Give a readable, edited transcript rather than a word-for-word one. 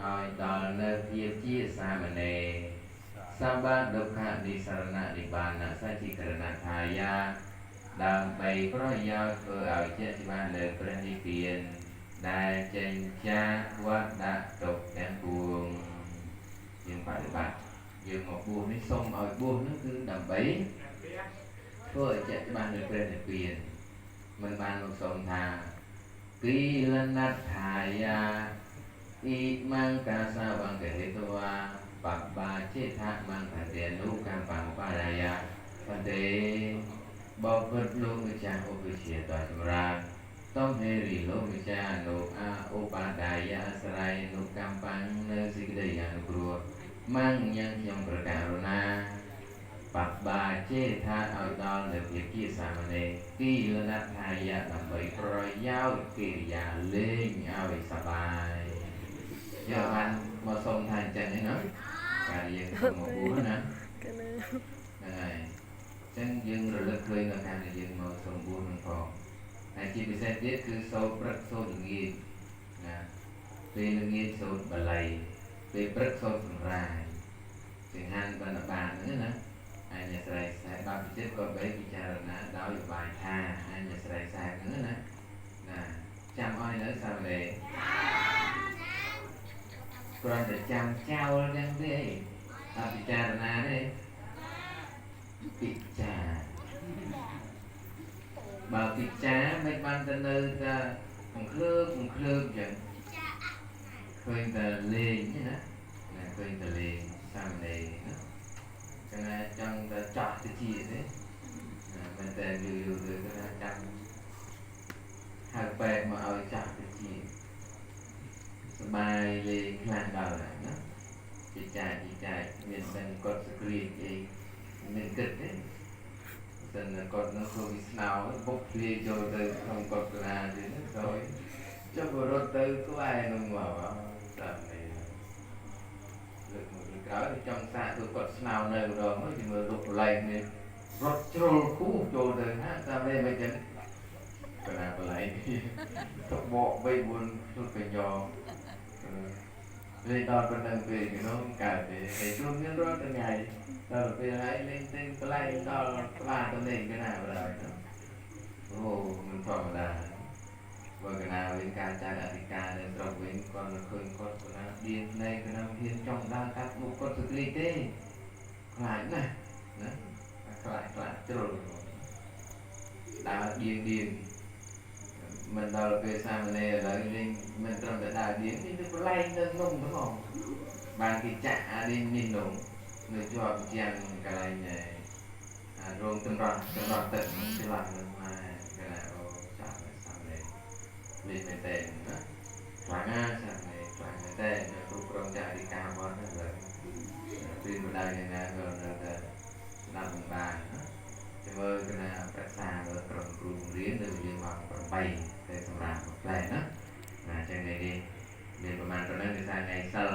ឲ្យដល់នៅភាពជាសាមណេរសម្បត្តិដុក្ខនិសរណៈនិបានសច្ចិករណថាយាដើម្បីប្រយោជន៍ធ្វើឲ្យជាច្បាស់លើព្រះនិព្វានដែលចេញចាកវត្តទុក្ខទាំងពួងយើងបប្រតិបត្តិយើងមកបួសនេះសូមឲ្យបួសនោះគឺដើម្បីធ្វើឲ្យជាច្បាស់លើព្រះនិព្វានមិនបានមកសូមថាគីលណដ្ឋាយាអ៊ីមង្កាសាវង្កហេតវ៉ាបបាចេថាមង្កតេនុកម្មបង្បារាយាបន្ទេបបិទ្ធលោកម្ចាស់ឧបជាតចម្រើនតំហេរីលោកម្ចាស់អនុអាឧបាដាយាស្រ័យនុកម្មបង្នៅសេចក្តីអនុគ្រោះមង្ញខ្ញុំប្រកាសណាបបាចេថាឲ្យដល់នៅភាពជាសាមណេរគីលណដ្ឋាយាដើម្បីប្រយោជន៍កិរិយាលេងឲ្យសបាយយកបានមកសុំថាអញ្ចឹងហ្នឹងណាកាលយើងសុំមកបួសណាហ្នឹងហើយអញ្ចឹងយើងរលឹកឃើញនៅការដែលយើងមកសុំបួសនឹងផងហើយជាពិសេសទៀតគឺសូត្រព្រឹកសូត្រល្ងាចណាពេលល្ងាចសូត្របល័យពេលព្រឹកសូត្រសម្រាយសង្ហានបណ្ឌបាតហ្នឹងណាអញ្ញស្រ័យខ្សែបាត់ចិត្តក៏បីពិចារណាដោយឧបាយថាអញ្ញស្រ័យខ្សែហ្នឹងណាចាំឲ្យនៅសាមណេរគ្រាន់តែចាំចោលចឹងទេអត់ពិចារណាទេពិចារបើពិចារមិនបានទៅនៅតែបង្ក្លើកចឹងឃើញតែលេងណាឃើញតែលេងសាមណេរណាកណាចង់តែចាស់ទៅជាទេមិនតែយូរទៅកណាចាំហៅបែបមកឲ្យចាស់ទៅជាសបាយលេងខ្លាំងដល់ហើយណាជាចាយមានតែគាត់សក្រីអីមានគិតទេសិនគាត់នោះគឺវាស្នោបុកភ្លាចូលទៅក្នុងគាត់កណាទេណាហើយចុះរត់ទៅក្បែរនោះមកតាមនេះលើកមកក្រោយចង់សាកទៅគាត់ស្នោនៅម្ដងមកជាមើលរូបប្រឡែងនេះរត់ជ្រុលគូចូលទៅណាតាមនេះមិនចឹងកណាប្រឡែងទៅបក3 4ชุดកញ្ញោលេងដល់ប៉ុណ្ណឹងពេលក្នុងកើតទេហើយជួនមានរាល់ថ្ងៃដល់ពេលហើយលេងទាំងកន្លែងដល់ក្បាលទៅលេងកណាបណ្ដោយអូមិនធម្មតាបើកណាវិញការចាត់អធិការនៅស្រុកវិញគាត់មិនឃើញគាត់កណាឌៀននៃកណាហ៊ានចង់ដើរកាត់មុខគាត់ទៅគ្លីទេខ្លាចណាស់ណាខ្លាចជ្រុលដើរឌៀនមិនដល់ពេលសាមណេរឥឡូវលេងមិនត្រឹមតែដើរឌៀននេះទៅប្រឡែងទៅនំហ្នឹងបានគេចាក់អានេះនេះនំនៅជាប់ជាងកន្លែងរោងចម្រោះទឹកឆ្លាស់នឹងមកកន្លែងអូចាក់សាមណេរលេងមែនតើណាខ្លាំងណាស់សាមណេរខ្លាំងមែនតើគ្រប់គ្រងចារិកាមកហ្នឹងពេលម្ដាយយ៉ាងណាក៏នៅតែស្ដាប់មិនបានណាមើលកណាប្រសាលើក្រុមគ្រូបង្រៀននៅយើងមក8តែសម្រាប់ផ្លែណាអញ្ចឹងនេះមានប្រមាណប៉ុណ្ណឹងគឺថាថ្ងៃសិល